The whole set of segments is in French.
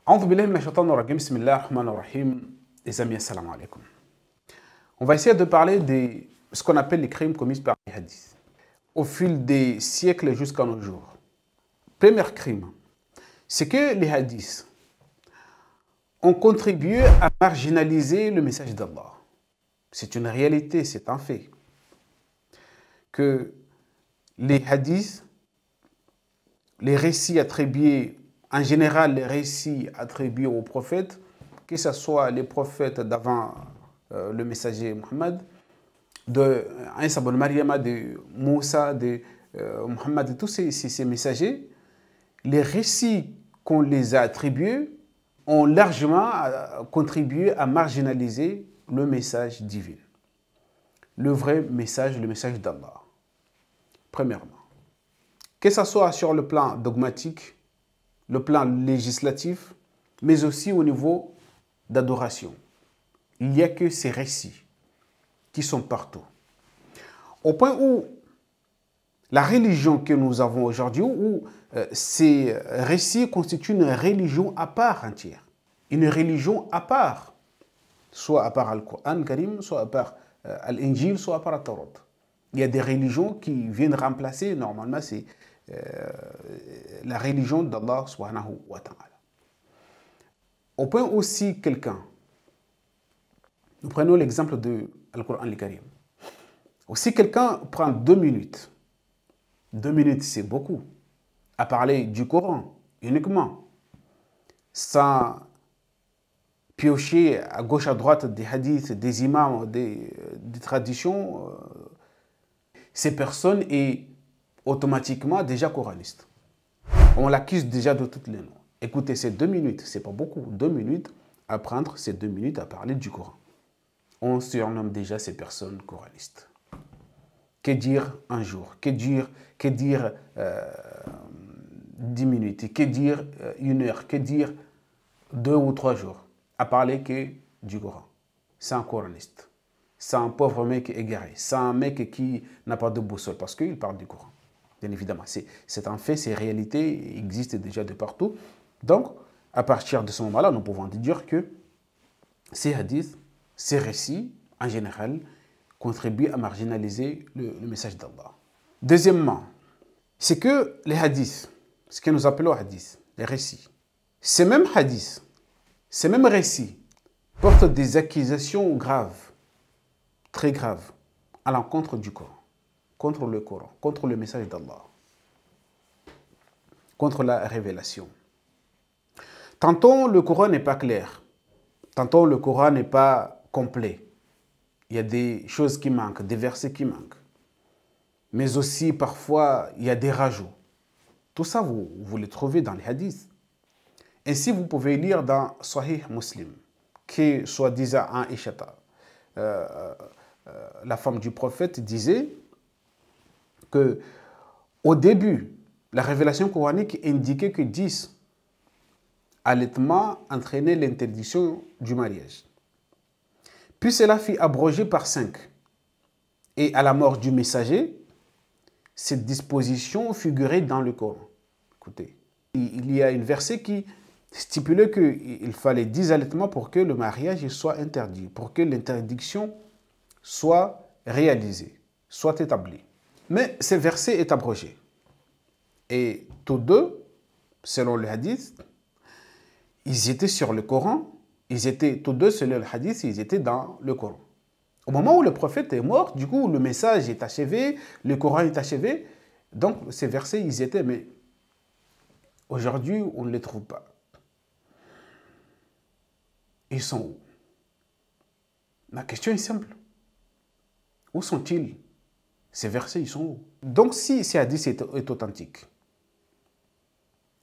أعوذ بالله من الشيطان الرجيم بسم الله الرحمن الرحيم. Les amis, assalamu alaikum. On va essayer de parler de ce qu'on appelle les crimes commis par les hadiths au fil des siècles jusqu'à nos jours. Premier crime, c'est que les hadiths ont contribué à marginaliser le message d'Allah. C'est une réalité, c'est un fait. Que les hadiths, les récits attribués, en général les récits attribués aux prophètes, que ce soit les prophètes d'avant le messager Muhammad, de Isa ibn Maryam, de Moussa, de Muhammad, de tous ces messagers, les récits qu'on les a attribués ont largement contribué à marginaliser le message divin. Le vrai message, le message d'Allah. Premièrement, que ce soit sur le plan dogmatique, le plan législatif, mais aussi au niveau d'adoration. Il n'y a que ces récits qui sont partout. Au point où la religion que nous avons aujourd'hui, où ces récits constituent une religion à part entière. Une religion à part, soit à part Al-Qur'an Karim, soit à part Al-Injil, soit à part Al-Tawrat. Il y a des religions qui viennent remplacer, normalement, c'est la religion d'Allah subhanahu wa ta'ala. Au point aussi quelqu'un, nous prenons l'exemple de Al-Qur'an Karim. Si quelqu'un prend 2 minutes, 2 minutes c'est beaucoup, à parler du Coran uniquement, sans piocher à gauche à droite des hadiths, des imams, des traditions, ces personnes est automatiquement déjà coraniste. On l'accuse déjà de toutes les noms. Écoutez, ces 2 minutes, c'est pas beaucoup, 2 minutes à prendre, ces 2 minutes à parler du Coran. On surnomme déjà ces personnes coranistes. Que dire un jour? Que dire 10 minutes? Que dire 1 heure? Que dire 2 ou 3 jours? À parler que du Coran. C'est un coraniste. C'est un pauvre mec égaré. C'est un mec qui n'a pas de boussole parce qu'il parle du Coran. Bien évidemment, c'est un fait, c'est réalité, existe déjà de partout. Donc, à partir de ce moment-là, nous pouvons dire que ces hadiths, ces récits, en général, contribuent à marginaliser le message d'Allah. Deuxièmement, c'est que les hadiths, ce que nous appelons hadiths, les récits, ces mêmes hadiths, ces mêmes récits portent des accusations graves, très graves, à l'encontre du Coran, contre le Coran, contre le message d'Allah, contre la révélation. Tantôt le Coran n'est pas clair, tantôt le Coran n'est pas complet. Il y a des choses qui manquent, des versets qui manquent. Mais aussi, parfois, il y a des rajouts. Tout ça, vous les trouvez dans les hadiths. Ainsi, vous pouvez lire dans Sahih Muslim, que soi-disant Aïcha, la femme du prophète, disait que au début, la révélation coranique indiquait que 10 allaitements entraînaient l'interdiction du mariage. Puis cela fut abrogé par 5. Et à la mort du messager, cette disposition figurait dans le Coran. Écoutez, il y a une verset qui stipulait qu'il fallait 10 allaitements pour que le mariage soit interdit, pour que l'interdiction soit réalisée, soit établie. Mais ce verset est abrogé. Et tous deux, selon le hadith, ils étaient sur le Coran. Ils étaient tous deux, selon le hadith, ils étaient dans le Coran. Au moment où le prophète est mort, du coup, le message est achevé, le Coran est achevé. Donc, ces versets, ils étaient, mais aujourd'hui, on ne les trouve pas. Ils sont où? La question est simple. Où sont-ils? Ces versets, ils sont où? Donc, si ces hadiths est authentique,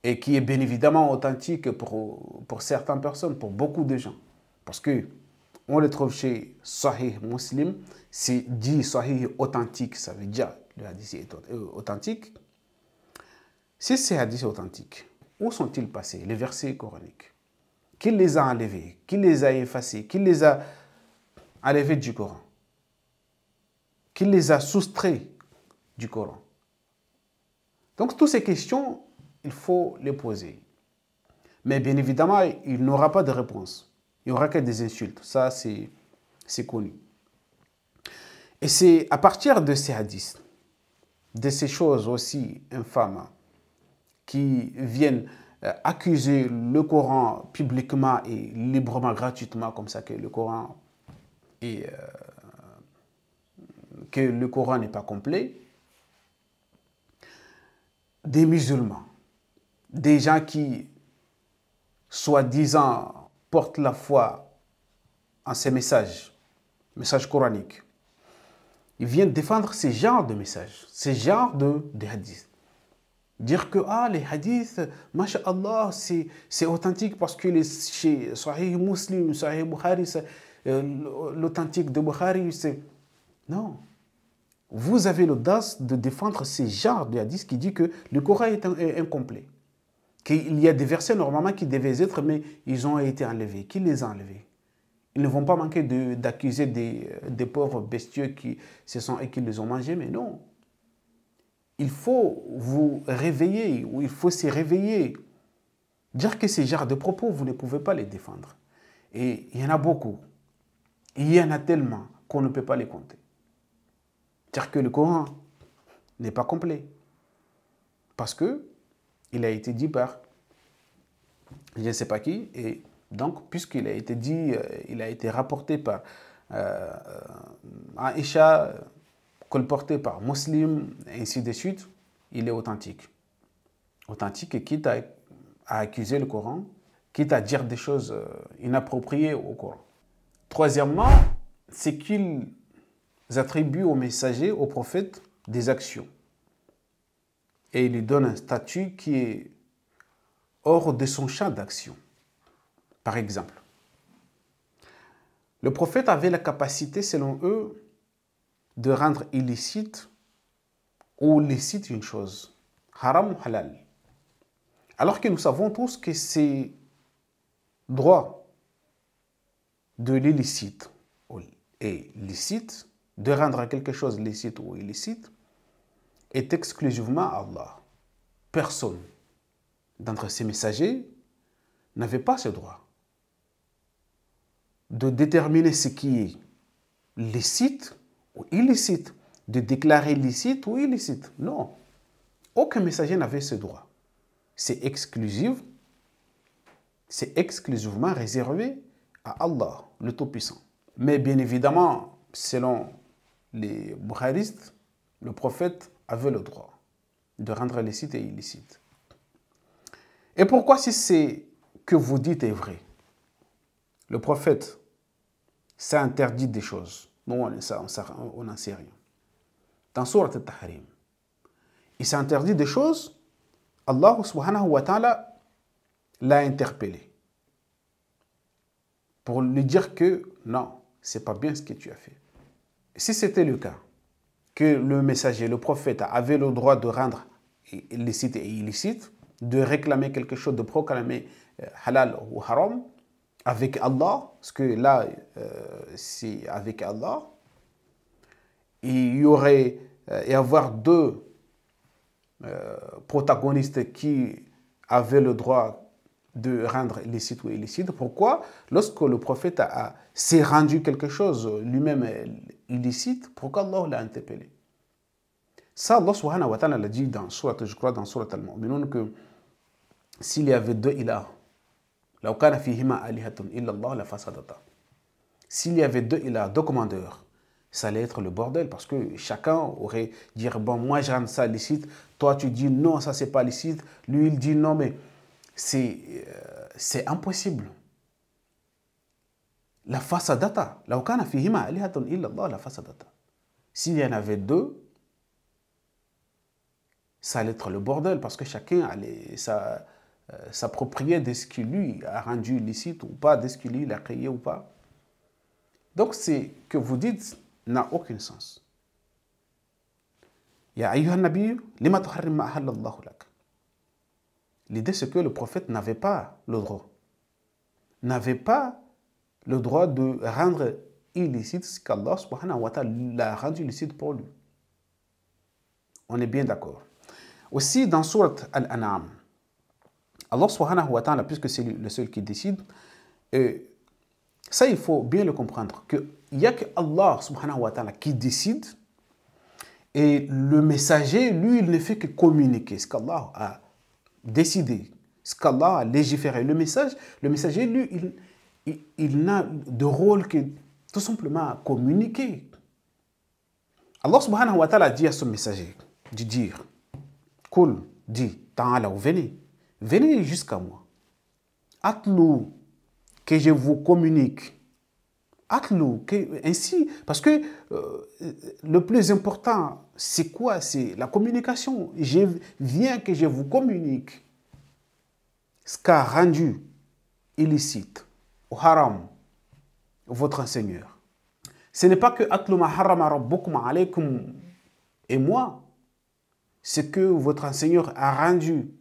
et qui est bien évidemment authentique pour certaines personnes, pour beaucoup de gens. Parce que on le trouve chez Sahih Muslim, c'est dit Sahih authentique, ça veut dire le hadith est authentique. Si ces hadiths sont authentiques, où sont-ils passés, les versets coraniques? Qui les a enlevés? Qui les a effacés? Qui les a enlevés du Coran? Qui les a soustraits du Coran? Donc toutes ces questions, il faut les poser. Mais bien évidemment, il n'aura pas de réponse. Il n'y aura que des insultes. Ça, c'est connu. Et c'est à partir de ces hadiths, de ces choses aussi infâmes, qui viennent accuser le Coran publiquement et librement, gratuitement, comme ça que le Coran n'est pas complet, des musulmans, des gens qui, soi-disant, portent la foi en ces messages coraniques. Ils viennent défendre ces genres de messages, ces genres de hadiths. Dire que les hadiths, masha'Allah, c'est authentique parce que chez Sahih Muslim, Sahih Bukhari, l'authentique de Bukhari, c'est... Non. Vous avez l'audace de défendre ces genres de hadiths qui dit que le Coran est incomplet. Qu'il y a des versets normalement qui devaient être, mais ils ont été enlevés. Qui les a enlevés? Ils ne vont pas manquer d'accuser des pauvres bestiaux qui se sont et qui les ont mangés, mais non. Il faut vous réveiller, ou il faut se réveiller. Dire que ces genres de propos, vous ne pouvez pas les défendre. Et il y en a beaucoup. Il y en a tellement qu'on ne peut pas les compter. Dire que le Coran n'est pas complet. Parce que il a été dit par je ne sais pas qui, et donc, puisqu'il a été dit, il a été rapporté par Aïcha, colporté par Muslim, et ainsi de suite, il est authentique. Authentique et quitte à accuser le Coran, quitte à dire des choses inappropriées au Coran. Troisièmement, c'est qu'ils attribuent aux messagers, aux prophètes, des actions. Et ils lui donnent un statut qui est hors de son champ d'action. Par exemple, le prophète avait la capacité, selon eux, de rendre illicite ou licite une chose, haram ou halal. Alors que nous savons tous que c'est droit de l'illicite et licite, de rendre quelque chose licite ou illicite, est exclusivement Allah. Personne d'entre ces messagers n'avait pas ce droit de déterminer ce qui est licite ou illicite, de déclarer licite ou illicite. Non. Aucun messager n'avait ce droit. C'est exclusif, c'est exclusivement réservé à Allah, le Tout-Puissant. Mais bien évidemment, selon les Bukharistes, le prophète avait le droit de rendre licite et illicite. Et pourquoi, si c'est que vous dites est vrai, le prophète s'est interdit des choses, non, on n'en sait rien. Dans Surat al-Tahrim, il s'est interdit des choses, Allah subhanahu wa ta'ala l'a interpellé pour lui dire que non, c'est pas bien ce que tu as fait. Si c'était le cas, que le messager, le prophète avait le droit de rendre licite et illicite, de réclamer quelque chose, de proclamer halal ou haram, avec Allah, parce que là, c'est avec Allah, il y aurait et avoir deux protagonistes qui avaient le droit de rendre licite ou illicite. Pourquoi? Lorsque le prophète s'est rendu quelque chose lui-même illicite, pourquoi Allah l'a interpellé? Ça, Allah subhanahu wa ta'ala l'a dit dans Surat, je crois, dans Surat al-Mu'minun, que s'il y avait deux ilahs, لو كان فيهما آلهة إلا الله لفسدتا. S'il y avait deux ilahs, deux commandeurs, ça allait être le bordel parce que chacun aurait dit bon, moi je rends ça licite, toi tu dis non, ça c'est pas licite, lui il dit non, mais c'est impossible. La fasadata, لو كان فيهما آلهة إلا الله لفسدتا. S'il y en avait deux, ça allait être le bordel parce que chacun allait s'approprier de ce qui lui a rendu licite ou pas, de ce qui lui a créé ou pas. Donc, ce que vous dites n'a aucun sens. Ya ayyuhan nabi, lima tuharrim ma ahallallahu lak. L'idée, c'est que le prophète n'avait pas le droit. N'avait pas le droit de rendre illicite ce qu'Allah subhanahu wa ta'ala l'a rendu licite pour lui. On est bien d'accord. Aussi, dans Surat Al-An'am, Allah subhanahu wa ta'ala, puisque c'est le seul qui décide, ça il faut bien le comprendre, qu'il n'y a que Allah subhanahu wa ta'ala qui décide, et le messager, lui, il ne fait que communiquer ce qu'Allah a décidé, ce qu'Allah a légiféré. Le messager, lui, il n'a de rôle que tout simplement communiquer. Allah subhanahu wa ta'ala dit à son messager de dire, Kul, dit, ta'ala, venez jusqu'à moi. Atlou, que je vous communique. Atlou, ainsi, parce que le plus important, c'est quoi? C'est la communication. Je viens que je vous communique ce qu'a rendu illicite, au haram, votre Seigneur. Ce n'est pas que Atlou ma harama rabbukum alaykum et moi, ce que votre Seigneur a rendu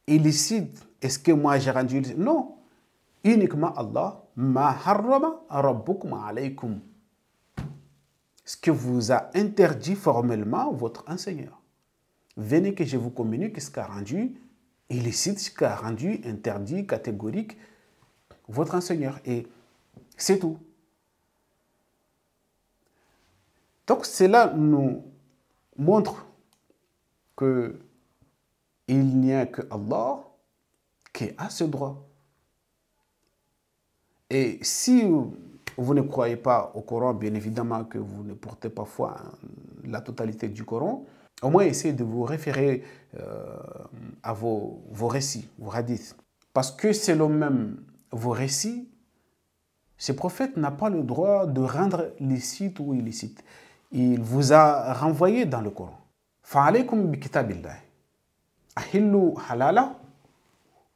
illicite, est-ce que moi j'ai rendu illicite? Non, uniquement Allah, ma harrama rabbukum alaykum. Ce que vous a interdit formellement votre enseigneur. Venez que je vous communique ce qu'a rendu illicite, ce qu'a rendu interdit, catégorique, votre enseigneur. Et c'est tout. Donc cela nous montre que il n'y a que Allah qui a ce droit. Et si vous ne croyez pas au Coran, bien évidemment que vous ne portez pas foi en la totalité du Coran, au moins essayez de vous référer à vos récits, vos hadiths. Parce que selon même vos récits, ce prophète n'a pas le droit de rendre licite ou illicite. Il vous a renvoyé dans le Coran. Fa'alaykum bi kitabillah. Ahillu halala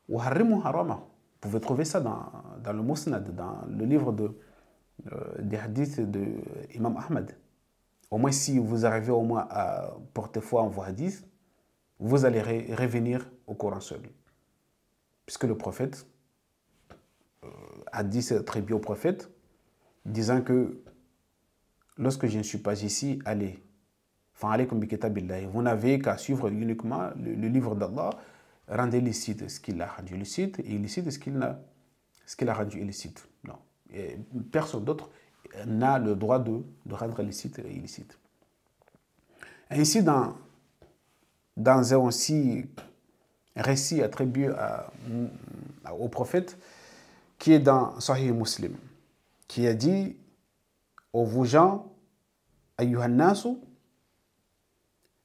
wa harrimu harama. Vous pouvez trouver ça dans le Musnad, dans le livre des hadiths de Imam Ahmad. Au moins, si vous arrivez au moins à porter foi en vos hadiths, vous allez revenir au Coran seul. Puisque le prophète a dit, c'est très bien au prophète, disant que lorsque je ne suis pas ici, allez. Vous n'avez qu'à suivre uniquement le livre d'Allah, rendez licite ce qu'il a rendu licite et illicite ce qu'il a rendu illicite. Non. Et personne d'autre n'a le droit de rendre licite et illicite. Ainsi, dans un aussi récit attribué au prophète, qui est dans Sahih Muslim, qui a dit, ô vous gens, ayyuhan nasu,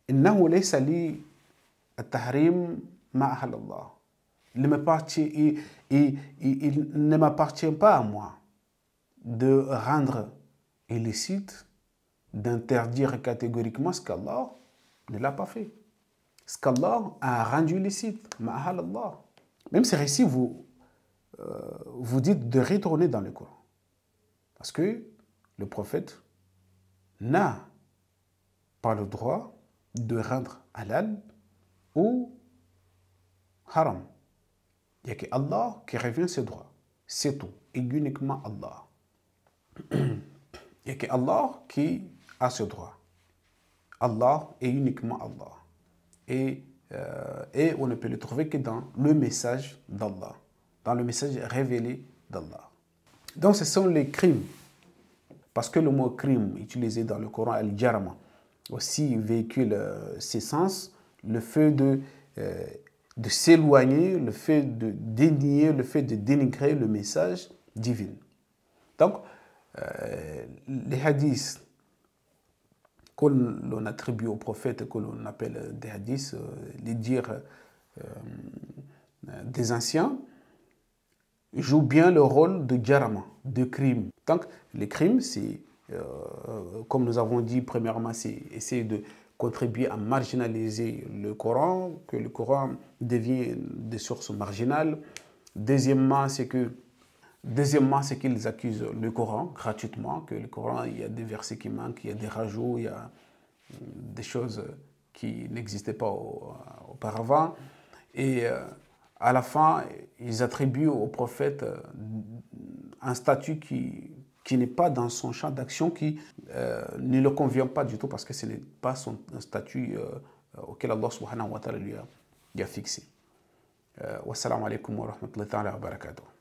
innahu laysa li at-tahrim ma ahalallah. Il ne m'appartient pas à moi de rendre illicite, d'interdire catégoriquement ce qu'Allah ne l'a pas fait. Ce qu'Allah a rendu illicite, ma ahalallah. Même ces récits, vous dites de retourner dans le Coran. Parce que le prophète n'a pas le droit de rendre halal ou haram. Il n'y a que Allah qui revient ses droits. C'est tout. Et uniquement Allah. Il n'y a que Allah qui a ce droit. Allah est uniquement Allah. Et on ne peut le trouver que dans le message d'Allah. Dans le message révélé d'Allah. Donc ce sont les crimes. Parce que le mot crime utilisé dans le Coran, al-jarama, aussi véhicule ces sens, le fait de s'éloigner, le fait de dénier, le fait de dénigrer le message divin. Donc, les hadiths que l'on attribue au prophète, que l'on appelle des hadiths, les dires des anciens, jouent bien le rôle de jarama, de crime. Donc, les crimes, c'est, comme nous avons dit, premièrement, c'est essayer de contribuer à marginaliser le Coran, que le Coran devienne des sources marginales. Deuxièmement, c'est qu'ils accusent le Coran gratuitement, que le Coran, il y a des versets qui manquent, il y a des rajouts, il y a des choses qui n'existaient pas auparavant. Et à la fin, ils attribuent au prophète un statut qui n'est pas dans son champ d'action, qui ne le convient pas du tout parce que ce n'est pas un statut auquel Allah subhanahu wa ta'ala lui a fixé. Wassalamu alaikum wa rahmatullahi wa barakatuh.